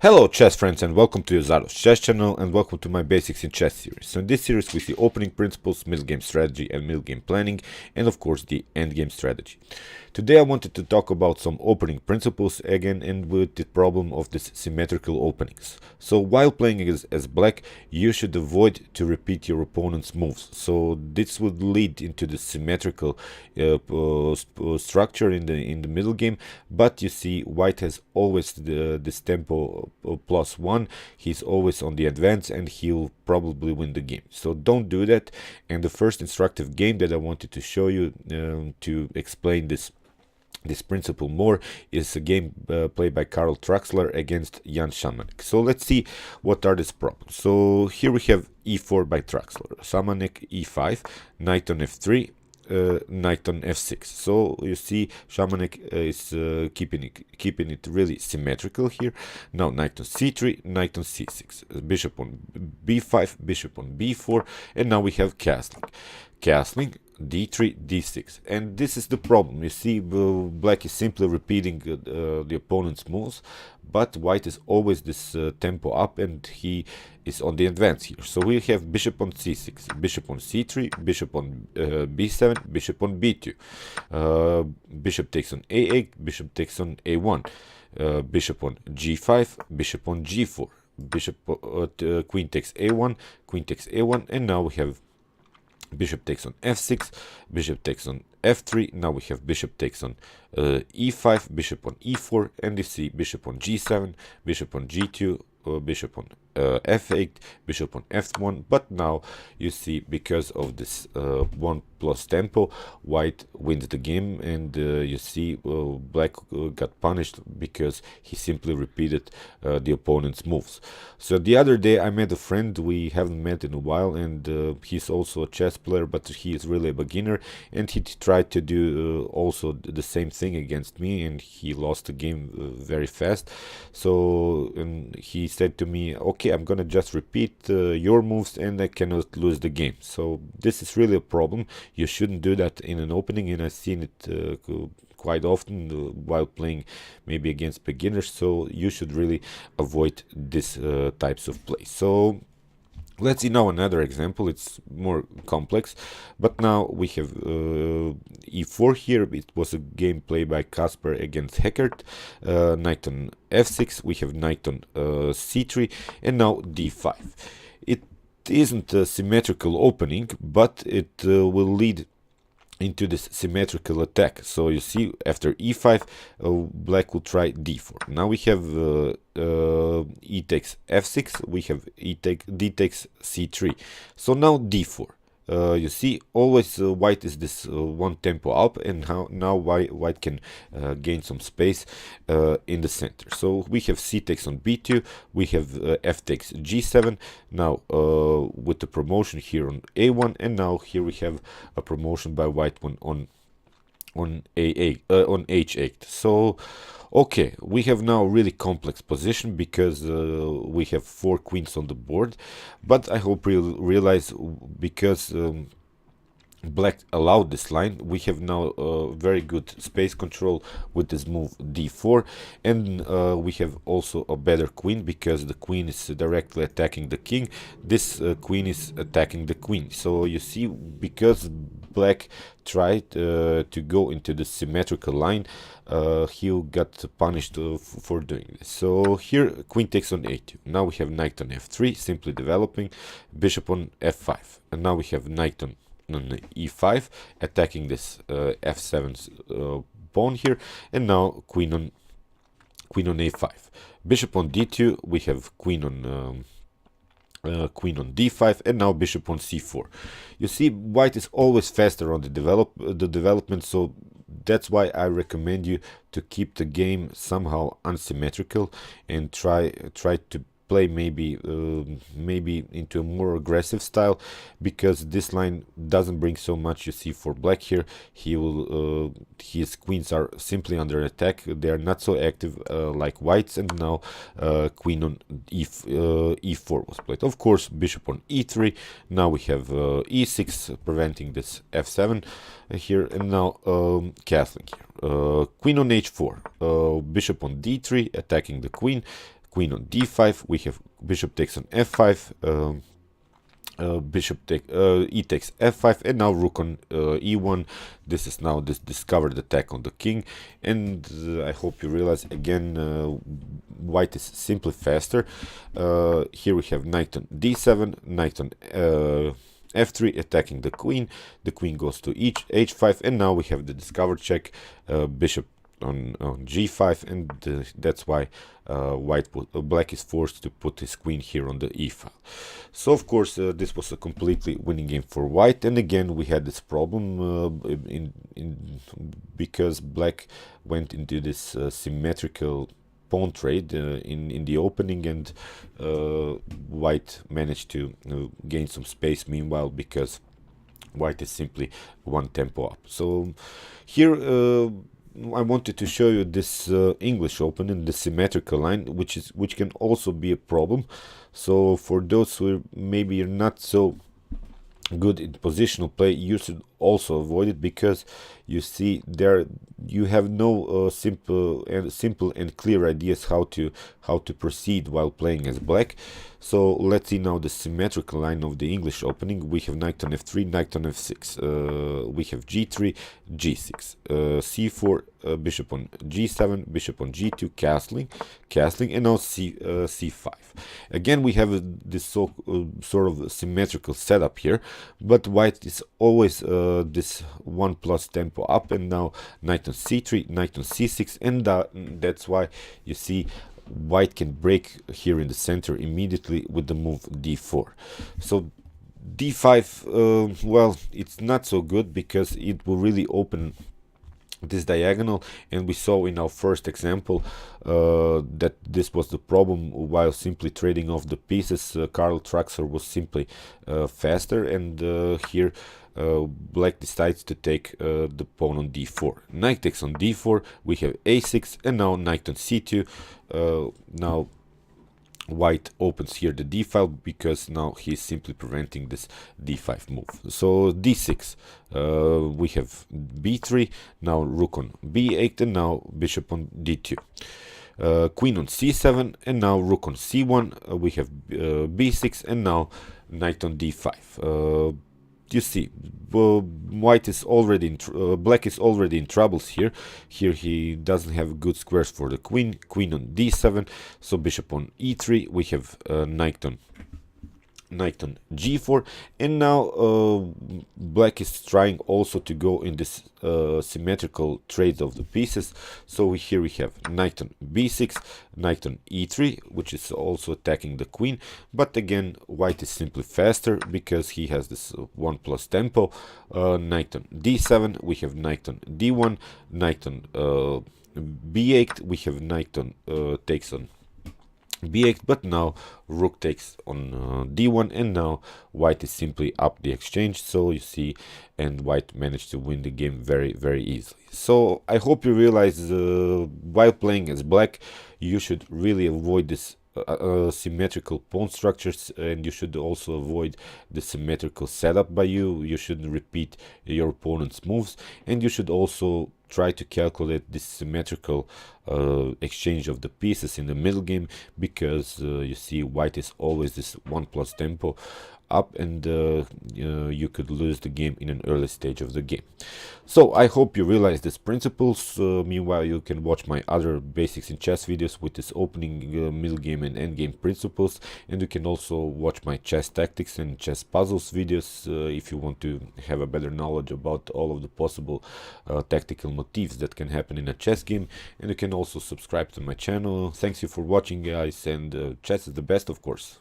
Hello chess friends and welcome to Zaro's chess channel and welcome to my Basics in Chess series. So in this series we see opening principles, middle game strategy and middle game planning, and of course the endgame strategy. Today I wanted to talk about some opening principles again and with the problem of this symmetrical openings. So while playing as black, you should avoid to repeat your opponent's moves. So this would lead into the symmetrical structure in the middle game, but you see white has always this tempo +1. He's always on the advance and he'll probably win the game. So don't do that. And the first instructive game that I wanted to show you to explain this principle more is a game played by Traxler against Jan Šamanek. So let's see what are these problems. So here we have e4 by Traxler, Šamanek e5, knight on f3, knight on f6. So you see Šamanek is keeping it really symmetrical here. Now knight on c3, knight on c6, bishop on b5, bishop on b4, and now we have castling d3, d6, and this is the problem. You see black is simply repeating the opponent's moves, but white is always this tempo up and he is on the advance here. So we have bishop on c6, bishop on c3, bishop on b7, bishop on b2, bishop takes on a8, bishop takes on a1, bishop on g5, bishop on g4, bishop queen takes a1, queen takes a1, and now we have bishop takes on f6, bishop takes on f3. Now we have bishop takes on e5, bishop on e4, and you see bishop on g7, bishop on g2, bishop on f8, bishop on f1. But now you see, because of this 1+ tempo, white wins the game, and you see black got punished because he simply repeated the opponent's moves. So the other day I met a friend we haven't met in a while, and he's also a chess player, but he is really a beginner, and he tried to do also the same thing against me, and he lost the game very fast. So he said to me, okay, I'm gonna just repeat your moves and I cannot lose the game. So this is really a problem. You shouldn't do that in an opening, and I've seen it quite often while playing maybe against beginners. So you should really avoid this types of play. So let's see now another example. It's more complex, but now we have e4 here. It was a game played by Kasper against Heckert. Knight on f6, we have knight on c3, and now d5. It isn't a symmetrical opening, but it will lead into this symmetrical attack. So you see, after e5, black will try d4. Now we have e takes f6, we have d takes c3. So now d4. You see, always white is this one tempo up, and now white can gain some space in the center. So we have c takes on b2, we have f takes g7, now with the promotion here on a1, and now here we have a promotion by white one on a8 on h8. So okay, we have now a really complex position because we have 4 queens on the board, but I hope you'll realize, because black allowed this line, we have now very good space control with this move d4, and we have also a better queen because the queen is directly attacking the king. This queen is attacking the queen. So you see, because black tried to go into the symmetrical line, he got punished for doing this. So here queen takes on a2. Now we have knight on f3, simply developing, bishop on f5, and now we have knight on e5, attacking this f7's pawn here, and now queen on a5, bishop on d2, we have queen on d5, and now bishop on c4. You see, white is always faster on the development, so that's why I recommend you to keep the game somehow unsymmetrical and try to play maybe into a more aggressive style, because this line doesn't bring so much. You see, for black here, his queens are simply under attack. They are not so active like white's, and now queen on e4 was played. Of course, bishop on e3. Now we have e6 preventing this f7 here, and now castling here. Queen on h4, bishop on d3 attacking the queen, queen on d5, we have bishop takes on f5, e takes f5, and now rook on e1. This is now this discovered attack on the king, and I hope you realize again white is simply faster. Here we have knight on d7, knight on f3 attacking the queen goes to h5, and now we have the discovered check, bishop on g5, and that's why black is forced to put his queen here on the e file. So of course this was a completely winning game for white, and again we had this problem because black went into this symmetrical pawn trade in the opening, and white managed to gain some space meanwhile, because white is simply one tempo up. So here I wanted to show you this English Open in the symmetrical line, which can also be a problem. So for those who maybe are not so good in positional play, you should also avoid it, because you see there you have no simple and clear ideas how to proceed while playing as black. So let's see now the symmetrical line of the English opening. We have knight on f3, knight on f6, we have g3, g6, c4, bishop on g7, bishop on g2, castling, and now c5. Again we have this sort of symmetrical setup here, but white is always this 1+ tempo up, and now knight on c3, knight on c6, and that's why you see white can break here in the center immediately with the move d4. So d5, well, it's not so good, because it will really open this diagonal, and we saw in our first example that this was the problem. While simply trading off the pieces, Karl Traxler was simply faster, and here black decides to take the pawn on d4. Knight takes on d4, we have a6, and now knight on c2. Now white opens here the d file, because now he's simply preventing this d5 move. So d6, we have b3, now rook on b8, and now bishop on d2. Queen on c7, and now rook on c1, we have b6, and now knight on d5. You see, white is already in black is already in troubles here. Here he doesn't have good squares for the queen on d7, so bishop on e3, we have knight on g4, and now black is trying also to go in this symmetrical trades of the pieces. So here we have knight on b6, knight on e3, which is also attacking the queen, but again white is simply faster, because he has this 1+ tempo. Knight on d7, we have knight on d1, knight on b8, we have knight on takes on b8, but now rook takes on d1, and now white is simply up the exchange. So you see, and white managed to win the game very, very easily. So I hope you realize while playing as black, you should really avoid this symmetrical pawn structures, and you should also avoid the symmetrical setup by you. You shouldn't repeat your opponent's moves, and you should also try to calculate this symmetrical exchange of the pieces in the middle game, because you see white is always this 1+ tempo up, and you could lose the game in an early stage of the game. So I hope you realize these principles. Meanwhile, you can watch my other basics in chess videos with this opening, middle game, and end game principles, and you can also watch my chess tactics and chess puzzles videos if you want to have a better knowledge about all of the possible tactical motifs that can happen in a chess game. And you can also subscribe to my channel. Thanks you for watching, guys, and chess is the best, of course.